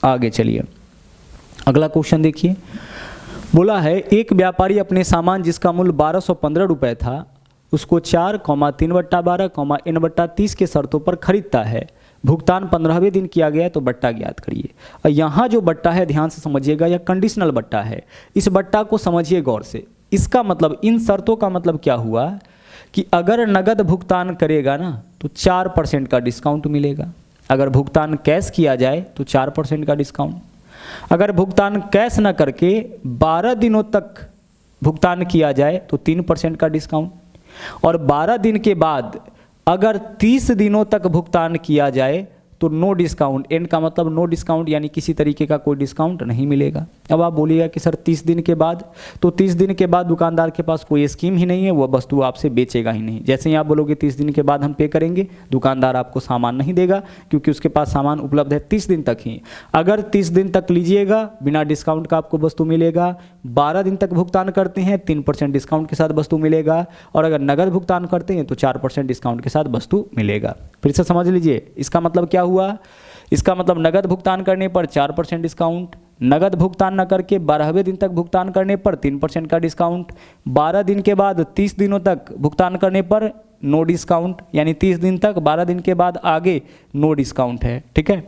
आगे चलिए, अगला क्वेश्चन देखिए। बोला है एक व्यापारी अपने सामान जिसका मूल्य 1215 रुपये था उसको 4, 3/12, n/30 के शर्तों पर खरीदता है। भुगतान 15वें दिन किया गया तो बट्टा ज्ञात करिए। और यहाँ जो बट्टा है ध्यान से समझिएगा, यह कंडीशनल बट्टा है। इस बट्टा को समझिए गौर से। इसका मतलब, इन शर्तों का मतलब क्या हुआ कि अगर नगद भुगतान करेगा ना तो 4% का डिस्काउंट मिलेगा। अगर भुगतान कैश किया जाए तो 4% का डिस्काउंट। अगर भुगतान कैश न करके 12 दिनों तक भुगतान किया जाए तो 3% का डिस्काउंट। और 12 दिन के बाद अगर 30 दिनों तक भुगतान किया जाए तो नो डिस्काउंट। एंड का मतलब नो डिस्काउंट, यानी किसी तरीके का कोई डिस्काउंट नहीं मिलेगा। अब आप बोलिएगा कि सर 30 दिन के बाद, तो 30 दिन के बाद दुकानदार के पास कोई स्कीम ही नहीं है, वह वस्तु आपसे बेचेगा ही नहीं। जैसे ही आप बोलोगे 30 दिन के बाद हम पे करेंगे, दुकानदार आपको सामान नहीं देगा क्योंकि उसके पास सामान उपलब्ध है 30 दिन तक ही। अगर 30 दिन तक लीजिएगा बिना डिस्काउंट का आपको वस्तु मिलेगा। 12 दिन तक भुगतान करते हैं 3% डिस्काउंट के साथ वस्तु मिलेगा। और अगर नगद भुगतान करते हैं तो 4% डिस्काउंट के साथ वस्तु मिलेगा। फिर से समझ लीजिए, इसका मतलब क्या हुआ, इसका मतलब नगद भुगतान करने पर 4% डिस्काउंट, नगद भुगतान न करके 12वें दिन तक भुगतान करने पर 3% का डिस्काउंट, 12 दिन के बाद 30 दिनों तक भुगतान करने पर नो डिस्काउंट, यानी 30 दिन तक, 12 दिन के बाद आगे नो डिस्काउंट है। ठीक है।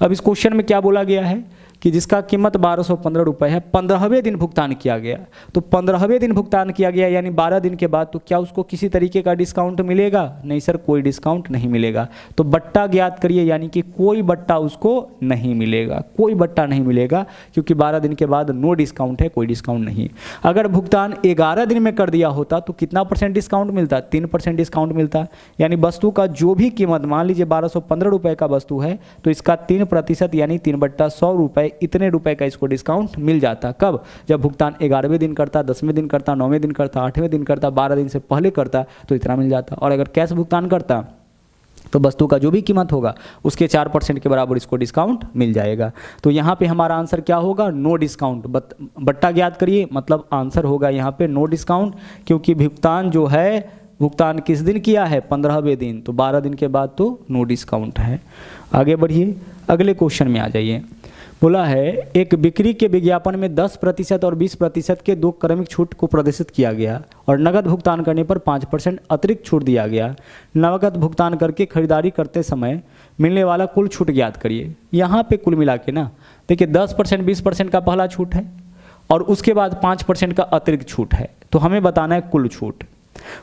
अब इस क्वेश्चन में क्या बोला गया है कि जिसका कीमत 1215 रुपये है, 15वें दिन भुगतान किया गया। तो 15वें दिन भुगतान किया गया यानी 12 दिन के बाद, तो क्या उसको किसी तरीके का डिस्काउंट मिलेगा? नहीं सर, कोई डिस्काउंट नहीं मिलेगा। तो बट्टा ज्ञात करिए, यानी कि कोई बट्टा उसको नहीं मिलेगा, कोई बट्टा नहीं मिलेगा क्योंकि 12 दिन के बाद नो डिस्काउंट है, कोई डिस्काउंट नहीं। अगर भुगतान 11 दिन में कर दिया होता तो कितना % डिस्काउंट मिलता? 3% डिस्काउंट मिलता। यानी वस्तु का जो भी कीमत, मान लीजिए 1215 रुपये का वस्तु है तो इसका 3% यानी 3/100 रुपये, इतने रुपए का इसको डिस्काउंट मिल जाता। कब? जब भुगतान 11वें दिन करता, 10वें दिन करता, 9वें दिन करता, 8वें दिन करता, 12 दिन से पहले करता तो इतना मिल जाता। और अगर कैश भुगतान करता तो वस्तु का जो भी कीमत होगा उसके 4% के बराबर इसको डिस्काउंट मिल जाएगा। तो यहाँ पे हमारा आंसर क्या होगा? No discount. बट्टा ज्ञात करिए, मतलब आंसर होगा यहाँ पे नो डिस्काउंट, क्योंकि भुगतान जो है, भुगतान किस दिन किया है? 15वें दिन, तो 12 दिन के बाद तो नो डिस्काउंट है। आगे बढ़िए, अगले क्वेश्चन में आ जाइए। बोला है एक बिक्री के विज्ञापन में 10% और 20% के 2 क्रमिक छूट को प्रदर्शित किया गया और नगद भुगतान करने पर 5% अतिरिक्त छूट दिया गया। नगद भुगतान करके खरीदारी करते समय मिलने वाला कुल छूट ज्ञात करिए। यहाँ पे कुल मिला के ना देखिए 10% 20% का पहला छूट है और उसके बाद 5% का अतिरिक्त छूट है, तो हमें बताना है कुल छूट।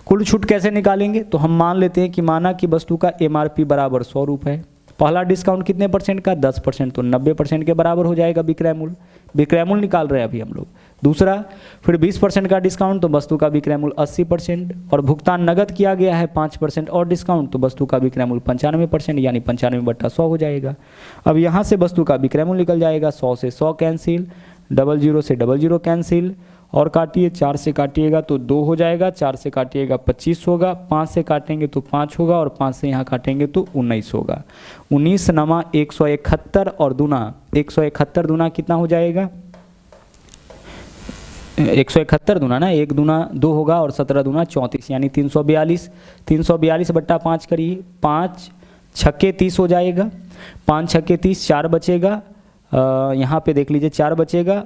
कुल छूट कैसे निकालेंगे? तो हम मान लेते हैं कि माना कि वस्तु का MRP बराबर 100 रुपये, पहला डिस्काउंट कितने % का? 10%, तो 90% के बराबर हो जाएगा विक्रय मूल्य। विक्रय मूल्य निकाल रहे हैं अभी हम लोग। दूसरा, फिर 20% का डिस्काउंट तो वस्तु का विक्रय मूल्य 80%, और भुगतान नगद किया गया है 5% और डिस्काउंट, तो वस्तु का विक्रय मूल्य 95% यानी 95/100 हो जाएगा। अब यहाँ से वस्तु का विक्रय मूल्य निकल जाएगा, 100 से 100 कैंसिल, 00 से 00 कैंसिल, और काटिए, 4 से काटिएगा तो 2 हो जाएगा, 4 से काटिएगा 25 होगा, 5 से काटेंगे तो 5 होगा, और 5 से यहाँ काटेंगे तो 19 होगा। 19 नमा 171 और दूना 171 दूना कितना हो जाएगा? 171 दूना ना, 1 दूना 2 होगा और 17 दूना 34 यानी 342। 342/5 करिए, 5 छक्के 30 हो जाएगा, 5 छक्के 30, 4 बचेगा, यहाँ पे देख लीजिए 4 बचेगा,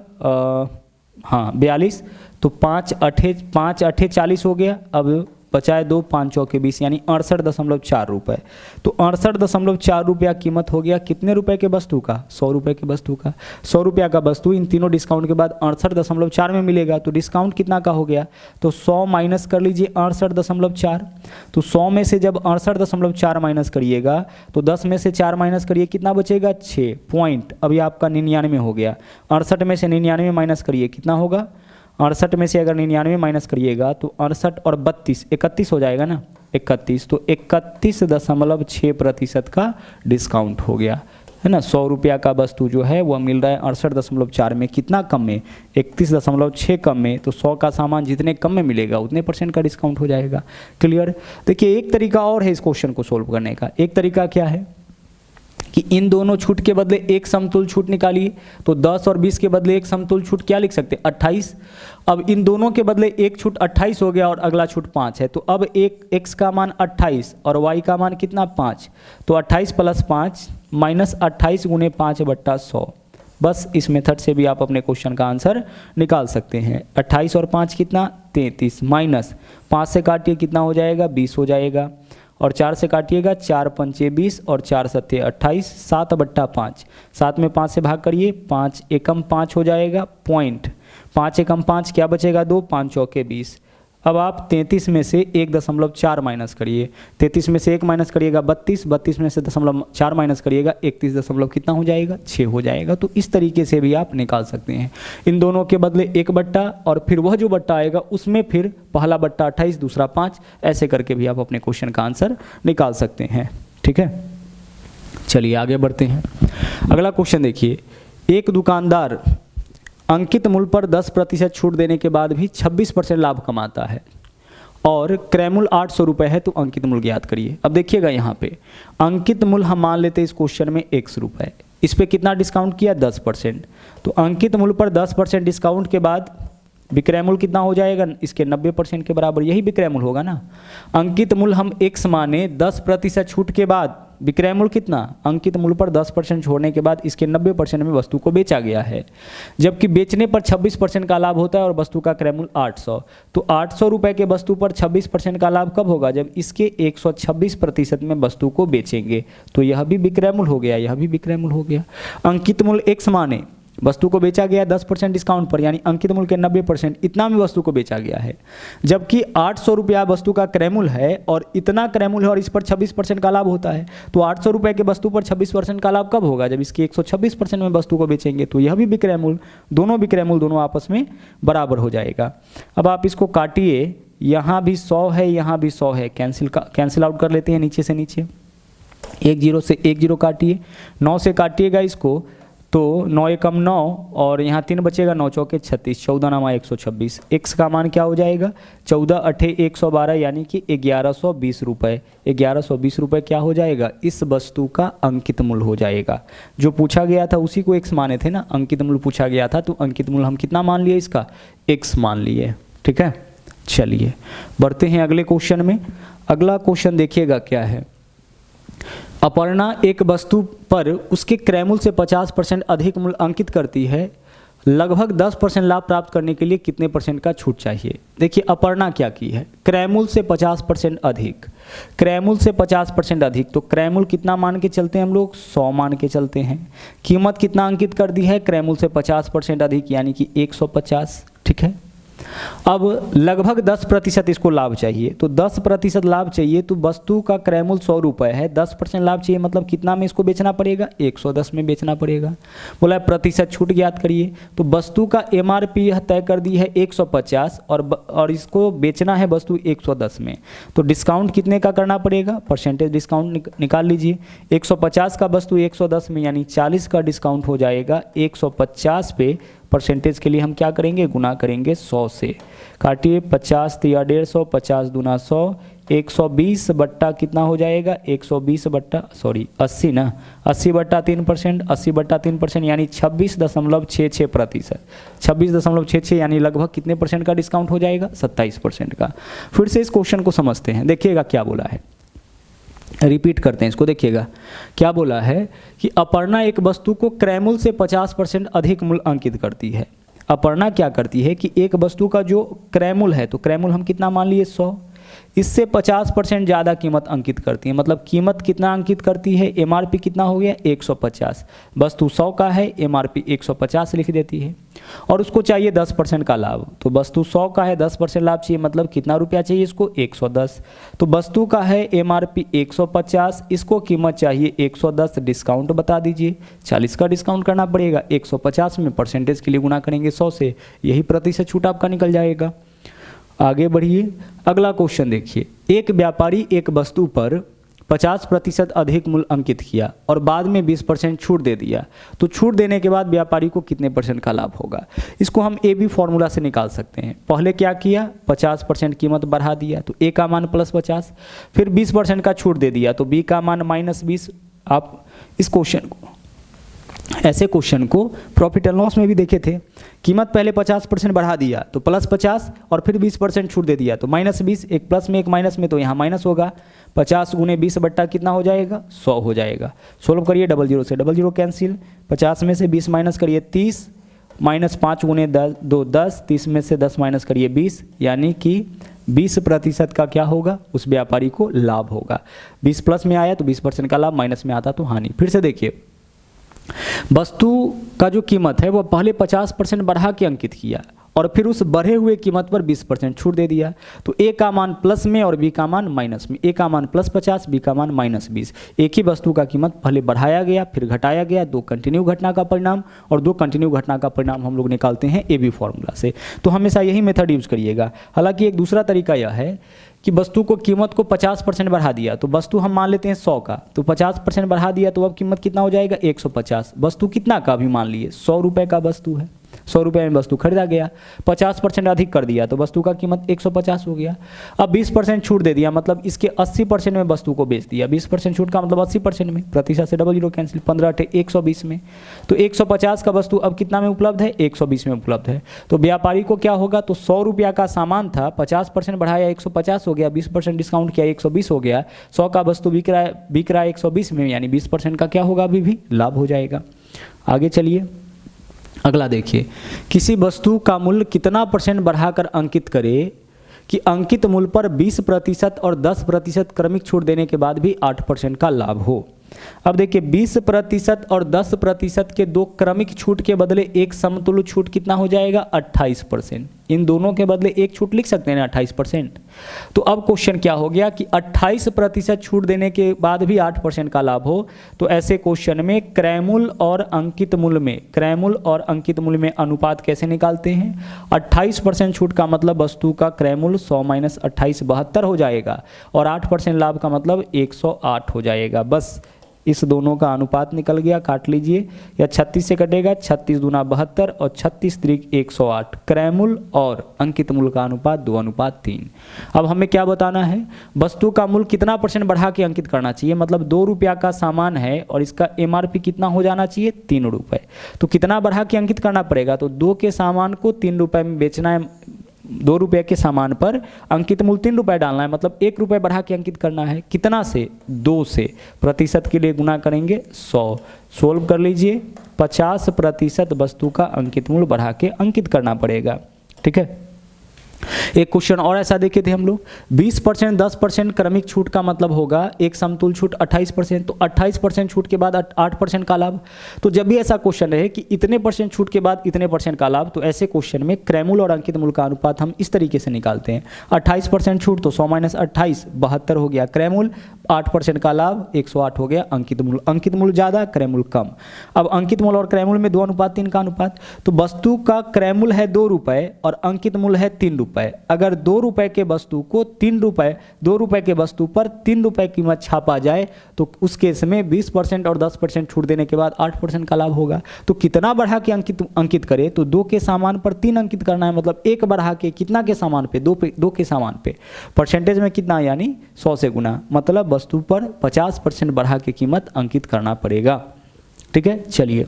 हाँ 42, तो 5 अठे 40 हो गया। अब बचाए 2, 5 चौके 20 यानी 68.4 रुपये। तो 68.4 रुपया कीमत हो गया कितने रुपए के वस्तु का? 100 रुपये के वस्तु का। 100 रुपया का वस्तु इन तीनों डिस्काउंट के बाद 68.4 में मिलेगा, तो डिस्काउंट कितना का हो गया? तो 100 माइनस कर लीजिए 68.4। तो 100 में से जब 68.4 माइनस करिएगा तो 10 में से 4 माइनस करिए, कितना बचेगा? 6 पॉइंट। अभी आपका 99 हो गया। 68 में से 99 माइनस करिए, कितना होगा? 68 में से अगर 99 माइनस करिएगा तो 68 और 32 31 हो जाएगा ना, 31, तो 31.6% का डिस्काउंट हो गया, है ना। 100 रुपया का वस्तु जो है वह मिल रहा है 68.4 में, कितना कम में, 31.6 कम में, तो 100 का सामान जितने कम में मिलेगा उतने % का डिस्काउंट हो जाएगा। क्लियर। देखिए एक तरीका और है इस क्वेश्चन को सोल्व करने का। एक तरीका क्या है कि इन दोनों छूट के बदले एक समतुल्य छूट निकालिए, तो 10 और 20 के बदले एक समतुल्य छूट क्या लिख सकते हैं, 28। अब इन दोनों के बदले एक छूट 28 हो गया और अगला छूट 5 है, तो अब एक x का मान 28 और y का मान कितना 5, तो 28 + 5 -28 × 5/100। बस इस मेथड से भी आप अपने क्वेश्चन का आंसर निकाल सकते हैं। 28 और 5 कितना 33, माइनस 5 से काटिए कितना हो जाएगा 20 हो जाएगा, और 4 से काटिएगा 4 × 5 = 20 और 4 × 7 = 28, 7/5। 7 में 5 से भाग करिए, 5 एकम 5 हो जाएगा, पॉइंट 5 एकम 5 क्या बचेगा 2, 5 चौके 20। अब आप 33 में से 1.4 माइनस करिए, 33 में से 1 माइनस करिएगा 32, 32 में से 0.4 माइनस करिएगा 31 कितना हो जाएगा 6 हो जाएगा। तो इस तरीके से भी आप निकाल सकते हैं। इन दोनों के बदले 1 बट्टा और फिर वह जो बट्टा आएगा उसमें फिर पहला बट्टा 28, दूसरा 5, ऐसे करके भी आप अपने क्वेश्चन का आंसर निकाल सकते हैं। ठीक है, चलिए आगे बढ़ते हैं। अगला क्वेश्चन देखिए, एक दुकानदार अंकित मूल्य पर 10% छूट देने के बाद भी 26% लाभ कमाता है और क्रय मूल्य 800 रुपये है, तो अंकित मूल्य ज्ञात करिए। अब देखिएगा यहाँ पे अंकित मूल्य हम मान लेते हैं इस क्वेश्चन में 100 रुपये, इस पे कितना डिस्काउंट किया 10%, तो अंकित मूल्य पर 10% डिस्काउंट के बाद विक्रय मूल्य कितना हो जाएगा इसके 90% के बराबर, यही विक्रय मूल्य होगा ना। अंकित मूल्य हम x माने 10% छूट के बाद विक्रय मूल्य कितना, अंकित मूल्य पर 10% छोड़ने के बाद इसके 90% में वस्तु को बेचा गया है, जबकि बेचने पर 26% का लाभ होता है और वस्तु का क्रय मूल्य 800। तो 800 रुपये के वस्तु पर 26% का लाभ कब होगा, जब इसके 126% में वस्तु को बेचेंगे, तो यह भी विक्रय मूल्य हो गया, यह भी विक्रय मूल्य हो गया। अंकित मूल्य x माने वस्तु को बेचा गया 10% डिस्काउंट पर, यानी अंकित मूल्य के 90%, इतना में वस्तु को बेचा गया है, जबकि 800 रुपया वस्तु का क्रय मूल्य है और इतना क्रय मूल्य है और इस पर 26% का लाभ होता है। तो 800 रुपये के वस्तु पर 26% का लाभ कब होगा, जब इसके 126% में वस्तु को बेचेंगे, तो यह भी विक्रय मूल्य, दोनों विक्रय मूल्य दोनों आपस में बराबर हो जाएगा। अब आप इसको काटिए, यहाँ भी 100 है, यहाँ भी 100 है, कैंसिल आउट कर लेते हैं नीचे से नीचे। 1 0 से 1 0 काटिए, 9 से काटिएगा इसको, तो 9 एकम 9 और यहाँ 3 बचेगा, 9 चौके 36, 14 नामा 126। x का मान क्या हो जाएगा 14 8 112, यानी कि 1120 रुपये। 1120 रुपये क्या हो जाएगा, इस वस्तु का अंकित मूल्य हो जाएगा। जो पूछा गया था उसी को x माने थे ना, अंकित मूल्य पूछा गया था, तो अंकित मूल्य हम कितना मान लिए, इसका x मान लिए। ठीक है, चलिए बढ़ते हैं अगले क्वेश्चन में। अगला क्वेश्चन देखिएगा क्या है, अपर्णा एक वस्तु पर उसके क्रय मूल्य से 50% अधिक मूल्य अंकित करती है, लगभग 10% लाभ प्राप्त करने के लिए कितने % का छूट चाहिए। देखिए अपर्णा क्या की है, क्रय मूल्य से 50% अधिक, क्रय मूल्य से 50% अधिक, तो क्रय मूल्य कितना मान के चलते हैं हम लोग 100 मान के चलते हैं। कीमत कितना अंकित कर दी है, क्रय मूल्य से 50% अधिक यानी कि 150। ठीक है, अब लगभग 10% इसको लाभ चाहिए, तो 10% लाभ चाहिए, तो वस्तु का क्रय मूल्य 100 रुपये है, 10% लाभ चाहिए, मतलब कितना में इसको बेचना पड़ेगा 110 में बेचना पड़ेगा। बोला है प्रतिशत छूट ज्ञात करिए, तो वस्तु का MRP यह तय कर दी है 150 और इसको बेचना है वस्तु 110 में, तो डिस्काउंट कितने का करना पड़ेगा, परसेंटेज डिस्काउंट निकाल लीजिए। 150 का वस्तु 110 में, यानी 40 का डिस्काउंट हो जाएगा 150 पे। परसेंटेज के लिए हम क्या करेंगे, गुना करेंगे 100 से, काटिए 50 × 150, 50 दूना 100, 120 बट्टा कितना हो जाएगा 120 बट्टा 80 ना, 80 बट्टा 3%, 80 बट्टा 3% यानी 26.66%, 26.66 यानी लगभग कितने % का डिस्काउंट हो जाएगा 27% का। फिर से इस क्वेश्चन को समझते हैं, देखिएगा क्या बोला है, रिपीट करते हैं इसको। देखिएगा क्या बोला है कि अपर्णा एक वस्तु को क्रय मूल्य से 50% अधिक मूल्य अंकित करती है। अपर्णा क्या करती है कि एक वस्तु का जो क्रय मूल्य है, तो क्रय मूल्य हम कितना मान लिए 100, इससे 50% ज़्यादा कीमत अंकित करती है, मतलब कीमत कितना अंकित करती है, MRP कितना हो गया 150, वस्तु 100 का है, MRP 150 लिख देती है, और उसको चाहिए 10% का लाभ, तो वस्तु 100 का है, 10% लाभ चाहिए, मतलब कितना रुपया चाहिए इसको 110, तो वस्तु का है MRP 150, इसको कीमत चाहिए 110, डिस्काउंट बता दीजिए, 40 का डिस्काउंट करना पड़ेगा, 150 में परसेंटेज के लिए गुना करेंगे 100 से, यही प्रतिशत छूट आपका निकल जाएगा। आगे बढ़िए, अगला क्वेश्चन देखिए, एक व्यापारी एक वस्तु पर 50% अधिक मूल्य अंकित किया और बाद में 20% छूट दे दिया, तो छूट देने के बाद व्यापारी को कितने परसेंट का लाभ होगा। इसको हम ए बी फॉर्मूला से निकाल सकते हैं। पहले क्या किया, 50% कीमत बढ़ा दिया तो ए का मान +50, फिर 20% का छूट दे दिया तो बी का मान -20। आप इस क्वेश्चन को, ऐसे क्वेश्चन को प्रॉफिट एंड लॉस में भी देखे थे। कीमत पहले 50% बढ़ा दिया तो +50 और फिर 20% छूट दे दिया तो -20, एक प्लस में एक माइनस में, तो यहाँ माइनस होगा। 50 × 20 बट्टा कितना हो जाएगा, 100 हो जाएगा। सोल्व करिए, 00 से 00 कैंसिल, 50 में से 20 माइनस करिए 30, -5 × 2 10, 30 में से 10 माइनस करिए 20, यानी कि 20% का क्या होगा, उस व्यापारी को लाभ होगा। 20 प्लस में आया तो 20% का लाभ, माइनस में आता तो हानि। फिर से देखिए, वस्तु का जो कीमत है वो पहले 50% बढ़ा के अंकित किया और फिर उस बढ़े हुए कीमत पर 20% छूट दे दिया, तो ए का मान प्लस में और बी का मान माइनस में। ए का मान +50, बी का मान -20। एक ही वस्तु का कीमत पहले बढ़ाया गया फिर घटाया गया, दो कंटिन्यू घटना का परिणाम, और दो कंटिन्यू घटना का परिणाम हम लोग निकालते हैं ए बी फॉर्मूला से। तो हमेशा यही मेथड यूज करिएगा। हालांकि एक दूसरा तरीका यह है कि वस्तु को कीमत को 50% बढ़ा दिया, तो वस्तु हम मान लेते हैं 100 का, तो 50% बढ़ा दिया तो अब कीमत कितना हो जाएगा, 150। वस्तु कितना का अभी मान लिए, 100 रुपये का वस्तु है, 100 रुपये में वस्तु खरीदा गया। 50% अधिक कर दिया तो वस्तु का कीमत 150 हो गया। अब 20% छूट दे दिया, मतलब इसके 80% में वस्तु को बेच दिया। 20% छूट का मतलब 80% में, प्रतिशत से 00 कैंसिल, 15 × 120 में, तो 150 का वस्तु अब कितना में उपलब्ध है, 120 में उपलब्ध है। तो व्यापारी को क्या होगा, तो 100 रुपया का सामान था, 50% बढ़ाया 150 हो गया, 20% डिस्काउंट किया 120 हो गया, 100 का वस्तु बिक रहा है 120 में, यानी 20% का क्या होगा, अभी भी लाभ हो जाएगा। आगे चलिए, अगला देखिए, किसी वस्तु का मूल्य कितना % बढ़ाकर अंकित करे कि अंकित मूल्य पर 20% और 10% क्रमिक छूट देने के बाद भी 8% का लाभ हो। अब देखिए, 20% और 10% के दो क्रमिक छूट के बदले एक समतुल्य छूट कितना हो जाएगा, 28%। इन दोनों के बदले एक छूट लिख सकते हैं ना, 28%। तो अब क्वेश्चन क्या हो गया कि 28% छूट देने के बाद भी 8% का लाभ हो, तो ऐसे क्वेश्चन में क्रय मूल्य और अंकित मूल्य में, क्रय मूल्य और अंकित मूल्य में अनुपात कैसे निकालते हैं। 28% छूट का मतलब वस्तु का क्रय मूल्य 100 - 28 72 हो जाएगा, और 8% लाभ का मतलब 108 हो जाएगा। बस इस दोनों का अनुपात निकल गया, काट लीजिए, या 36 से कटेगा, 36 दूना 72 और 36 त्रिक 108। क्रय मूल्य और अंकित मूल्य का अनुपात 2:3। अब हमें क्या बताना है, वस्तु का मूल्य कितना % बढ़ा के अंकित करना चाहिए, मतलब 2 रुपया का सामान है और इसका MRP कितना हो जाना चाहिए, 3 रुपये। तो कितना बढ़ा के अंकित करना पड़ेगा, तो 2 के सामान को 3 रुपये में बेचना है, 2 रुपये के सामान पर अंकित मूल्य 3 रुपये डालना है, मतलब 1 रुपये बढ़ा के अंकित करना है। कितना से, 2 से, प्रतिशत के लिए गुना करेंगे 100। सोल्व कर लीजिए, 50% वस्तु का अंकित मूल्य बढ़ा के अंकित करना पड़ेगा। ठीक है, एक क्वेश्चन और ऐसा देखे थे हम लोग, 20% 10% क्रमिक छूट का मतलब होगा एक समतुल्य छूट 28%, तो 28% छूट के बाद 8% का लाभ। तो जब भी ऐसा क्वेश्चन रहे कि इतने % छूट के बाद इतने % का लाभ, तो ऐसे क्वेश्चन में क्रय मूल्य और अंकित मूल्य का अनुपात हम इस तरीके से निकालते हैं। 28% छूट तो 100 - 28 72 हो गया क्रय मूल्य, 8% का लाभ 108 हो गया अंकित मूल्य। अंकित मूल्य ज़्यादा, क्रय मूल्य कम। अब अंकित मूल्य और क्रय मूल्य में 2:3 का अनुपात, तो वस्तु का क्रय मूल्य है 2 रुपये और अंकित मूल्य है 3 रुपये। अगर 2 रुपये के वस्तु को 3 रुपये, 2 रुपये के वस्तु पर 3 रुपये कीमत छापा जाए, तो उस केस में 20% और 10% छूट देने के बाद 8% का लाभ होगा। तो कितना बढ़ा के अंकित करें, तो 2 के सामान पर 3 अंकित करना है, मतलब 1 बढ़ा के कितना के सामान पे, 2 के सामान पे, परसेंटेज में कितना, यानी 100 से गुना, मतलब वस्तु पर 50% बढ़ा के कीमत अंकित करना पड़ेगा। ठीक है, चलिए,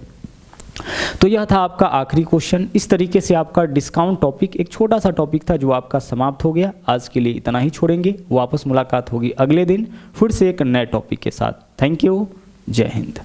तो यह था आपका आखिरी क्वेश्चन। इस तरीके से आपका डिस्काउंट टॉपिक, एक छोटा सा टॉपिक था जो आपका समाप्त हो गया। आज के लिए इतना ही छोड़ेंगे, वापस मुलाकात होगी अगले दिन फिर से एक नए टॉपिक के साथ। थैंक यू, जय हिंद।